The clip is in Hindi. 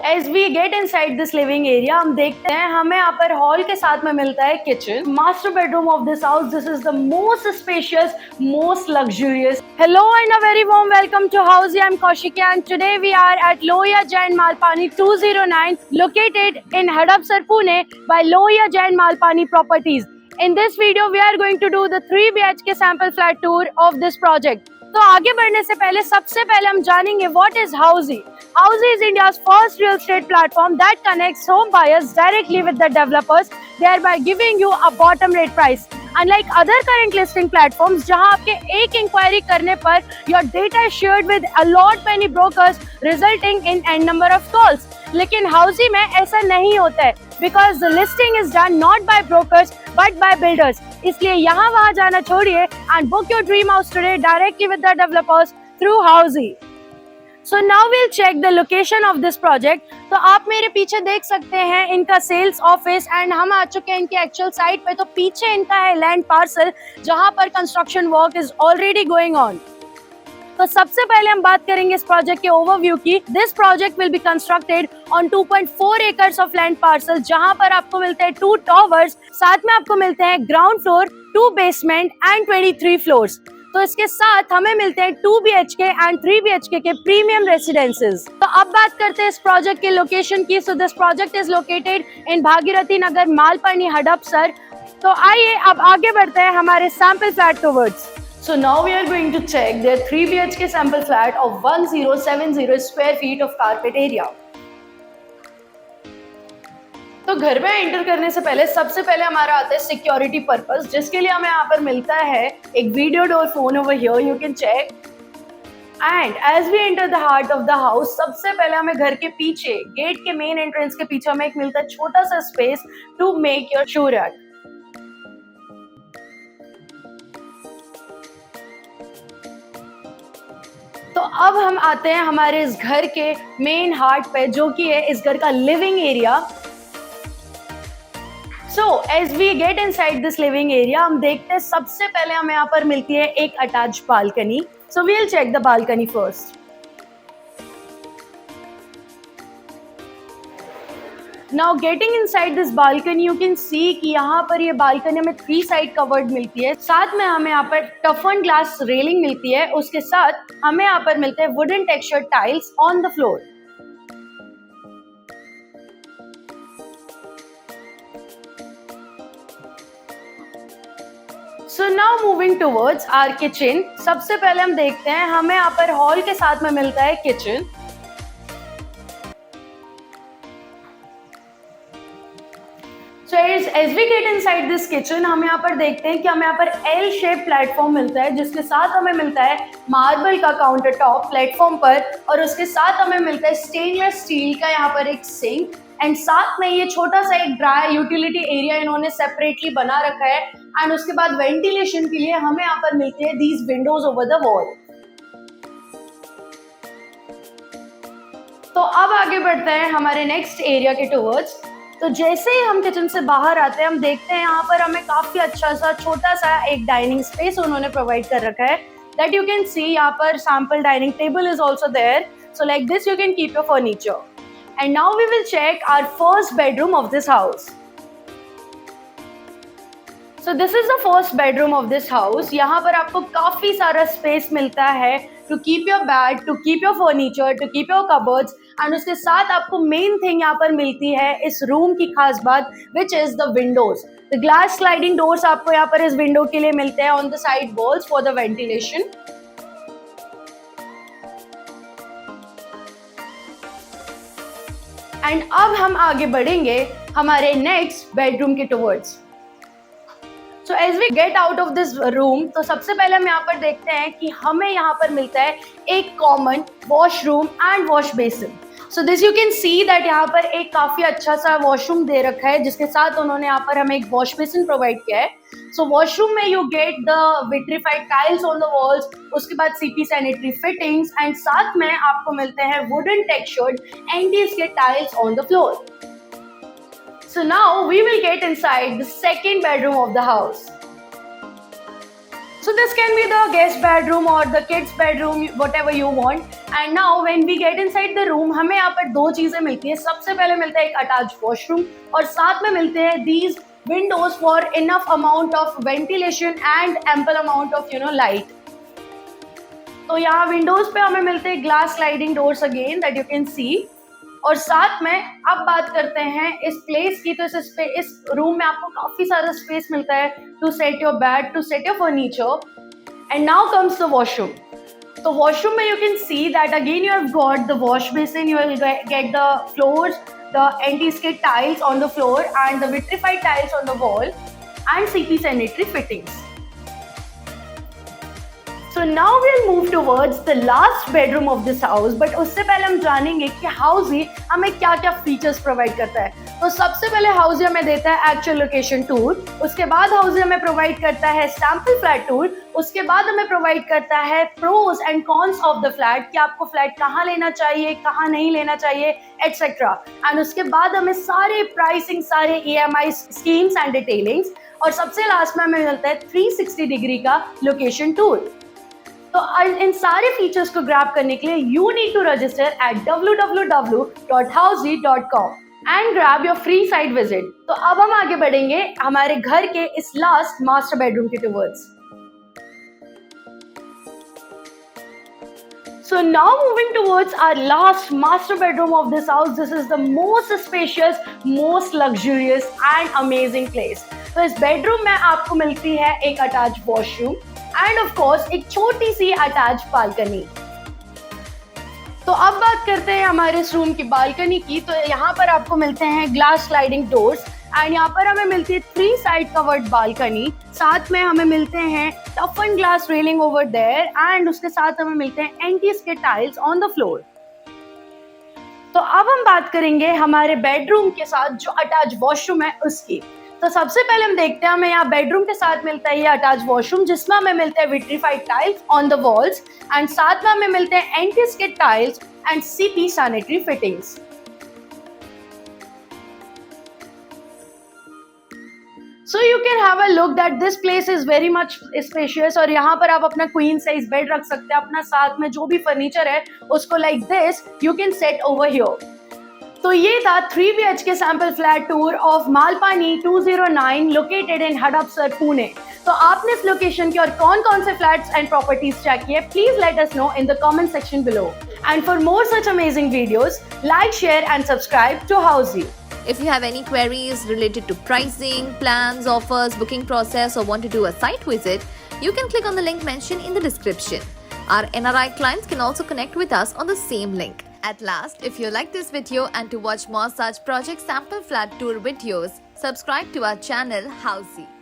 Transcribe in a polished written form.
As we get inside this living area हम देखते हैं हमें यहाँ पर हॉल के साथ में मिलता है kitchen, master bedroom of this house. This is the most spacious, most luxurious. Hello and a very warm welcome to Housey. I'm Kaushiki and today we are at Lohia Jain Malpani 209 located in Hadapsar, Pune by Lohia Jain Malpani Properties. In this video we are going to do the 3 BHK sample flat tour of this project. तो आगे बढ़ने से पहले सबसे पहले हम जानेंगे what is Housey. Housey is India's first real estate platform that connects home buyers directly with the developers, thereby giving you a bottom rate price. Unlike other current listing platforms, जहां आपके एक इंक्वायरी करने पर your data is shared with a lot many brokers, resulting in n number of calls. लेकिन Housey में ऐसा नहीं होता है because the listing is done not by brokers but by builders. इसलिए यहाँ वहाँ जाना छोड़िए and book your dream house today directly with the developers through Housey. So now we'll check the location of this project. तो आप मेरे पीछे देख सकते हैं इनका सेल्स ऑफिस एंड हम आ चुके हैं इनके एक्चुअल साइट पे. तो पीछे इनका है लैंड पार्सल जहां पर construction work is already going on. तो सबसे पहले हम बात करेंगे इस प्रोजेक्ट के ओवरव्यू की. This project will be constructed on 2.4 acres of land parcel जहां पर आपको मिलते हैं 2 टॉवर्स, साथ में आपको मिलते हैं ground floor, 2 basement and 23 floors. तो इसके साथ हमें मिलते हैं 2 BHK एंड 3 BHK के प्रीमियम रेसिडेंसेस. तो अब बात करते हैं इस प्रोजेक्ट के लोकेशन की. So this project is located in Bhagirathi Nagar, Malpani, Hadapsar. तो आइए अब आगे बढ़ते हैं हमारे sample flat towards. So now we are going to check their 3 BHK sample flat of 1070 square feet of carpet area. तो घर में एंटर करने से पहले सबसे पहले हमारा आता है सिक्योरिटी पर्पस, जिसके लिए हमें यहाँ पर मिलता है एक video door phone over here, you can check. And as we enter the heart of the house, सबसे पहले हमें घर के पीछे गेट के मेन एंट्रेंस के पीछे हमें एक मिलता है छोटा सा space to make your shoe rack. तो अब हम आते हैं हमारे इस घर के मेन हार्ट पे, जो कि है इस घर का living area. So as we get inside this living area हम देखते हैं सबसे पहले हमें यहाँ पर मिलती है एक attach balcony. So we will check the balcony first. Now getting inside this balcony you can see कि यहाँ पर ये बालकनी हमें 3 साइड कवर्ड मिलती है. साथ में हमें यहाँ पर टफन ग्लास रेलिंग मिलती है. उसके साथ हमें यहाँ पर मिलते हैं wooden texture tiles on the floor. So now moving towards our kitchen. सबसे पहले हम देखते हैं हमें यहाँ पर हॉल के साथ में मिलता है kitchen. So as we get inside this kitchen हम यहाँ पर देखते हैं कि हमें यहाँ पर L शेप प्लेटफॉर्म मिलता है, जिसके साथ हमें मिलता है मार्बल का काउंटर टॉप प्लेटफॉर्म पर, और उसके साथ हमें मिलता है स्टेनलेस स्टील का यहाँ पर एक सिंक. एंड साथ में ये छोटा सा एक ड्राई यूटिलिटी एरिया इन्होंने सेपरेटली बना रखा है. एंड उसके बाद वेंटिलेशन के लिए हमें यहाँ पर मिलते हैं these Windows over the wall. तो अब आगे बढ़ते हैं हमारे नेक्स्ट एरिया के टूवर्ड्स. तो जैसे ही हम किचन से बाहर आते हैं हम देखते हैं यहाँ पर हमें काफी अच्छा सा छोटा सा एक डाइनिंग स्पेस उन्होंने प्रोवाइड कर रखा है. दैट यू कैन सी यहाँ पर sample dining table is also there. So like this you can keep your furniture. And now we will check our first bedroom of this house. So this is the first bedroom of this house. यहाँ पर आपको काफी सारा स्पेस मिलता है to keep your bed, to keep your furniture, to keep your cupboards. And उसके साथ आपको मेन थिंग यहाँ पर मिलती है इस रूम की खास बात, which is the windows. The glass sliding doors आपको यहाँ पर इस विंडो के लिए मिलते हैं on the side walls for the ventilation. And अब हम आगे बढ़ेंगे हमारे नेक्स्ट बेडरूम के towards. So as we get out of this room, तो सबसे पहले हम यहाँ पर देखते हैं कि हमें यहाँ पर मिलता है एक common washroom and wash basin. So this you can see that यहाँ पर एक काफी अच्छा सा वॉशरूम दे रखा है, जिसके साथ उन्होंने यहाँ पर हमें एक वॉश बेसिन प्रोवाइड किया है. सो वॉशरूम में you get the vitrified tiles on the walls, उसके बाद सीपी सैनिटरी फिटिंग्स, एंड साथ में आपको मिलते हैं वुडन टेक्सचर्ड एंटीज के tiles on the floor. So now we will get inside the second bedroom of the house. So this can be the guest bedroom or the kids bedroom, whatever you want. And now when we get inside the room, हमें यहाँ पर दो चीजें मिलती है। सबसे पहले मिलता है एक अटैच वॉशरूम और साथ में मिलते हैं these Windows for enough amount of ventilation and ample amount of light. तो यहाँ विंडोज पे हमें मिलते हैं glass sliding doors again that you can सी। और साथ में अब बात करते हैं इस प्लेस की, तो इस रूम में आपको काफी सारा स्पेस मिलता है to set your bed, to set your furniture. And now comes the washroom. तो वॉशरूम में you can see that again you have got the wash basin, you will get the floors, the anti skid tiles on the floor and the vitrified tiles on the wall and CP sanitary fittings. So now we'll move towards the last bedroom of this house, but उससे पहले हम जानेंगे कि हाउसी हमें क्या क्या फीचर्स प्रोवाइड करता है। तो सबसे पहले हाउसी हमें देता है एक्चुअल लोकेशन टूर, उसके बाद हाउसी हमें प्रोवाइड करता है सैंपल फ्लैट टूर, उसके बाद हमें प्रोवाइड करता है pros and cons of the flat, कि आपको फ्लैट कहाँ लेना चाहिए, कहाँ नहीं लेना चाहिए, एटसेट्रा। एंड उसके बाद हमें सारे प्राइसिंग, सारे EMI स्कीम्स एंड डिटेलिंग्स, और सबसे लास्ट में हमें मिलता है 360 डिग्री का लोकेशन टूर। तो इन सारे फीचर्स को ग्रैब करने के लिए you need to register at www.housey.com and grab your free site visit. तो अब हम आगे बढ़ेंगे हमारे घर के इस लास्ट मास्टर बेडरूम के towards. So now moving towards our last master bedroom of this house, this is the most spacious, most luxurious and amazing place. तो इस बेडरूम में आपको मिलती है एक attach washroom end of course एक छोटी सी अटैच बालकनी। तो अब बात करते हैं हमारे इस रूम की बालकनी की। तो यहाँ पर आपको मिलते हैं ग्लास स्लाइडिंग डोर्स एंड यहाँ पर हमें मिलती है 3 साइड कवर्ड बालकनी, साथ में हमें मिलते हैं toughen glass railing over there and उसके साथ हमें मिलते हैं anti skid tiles on the floor. तो अब हम बात करेंगे हमारे बेडरूम के साथ जो अटैच वॉशरूम है उसकी। तो सबसे पहले हम देखते हैं हमें यहाँ बेडरूम के साथ मिलता है ये अटैच वॉशरूम, जिसमें हमें मिलते हैं vitrified tiles on the walls and साथ में हमें मिलते हैं anti skid tiles and CP sanitary fittings. So you can have a look that this place is very much spacious और यहाँ पर आप अपना क्वीन साइज बेड रख सकते हैं, अपना साथ में जो भी फर्नीचर है उसको like this you can set over here। तो ये था 3 BHK sample flat tour of Malpani 209 located in Hadapsar, Pune. तो आपने इस लोकेशन के और कौन कौन से फ्लैट्स एंड प्रॉपर्टीज चेक किए, please let us know in the comment section below. And for more such amazing videos, like, share and subscribe to Housiey. If you have any queries related to pricing, plans, offers, booking process, or want to do a site visit, you can click on the link mentioned in the description. Our NRI clients can also connect with us on the same link. At last, if you like this video and to watch more such project sample flat tour videos, subscribe to our channel Housey.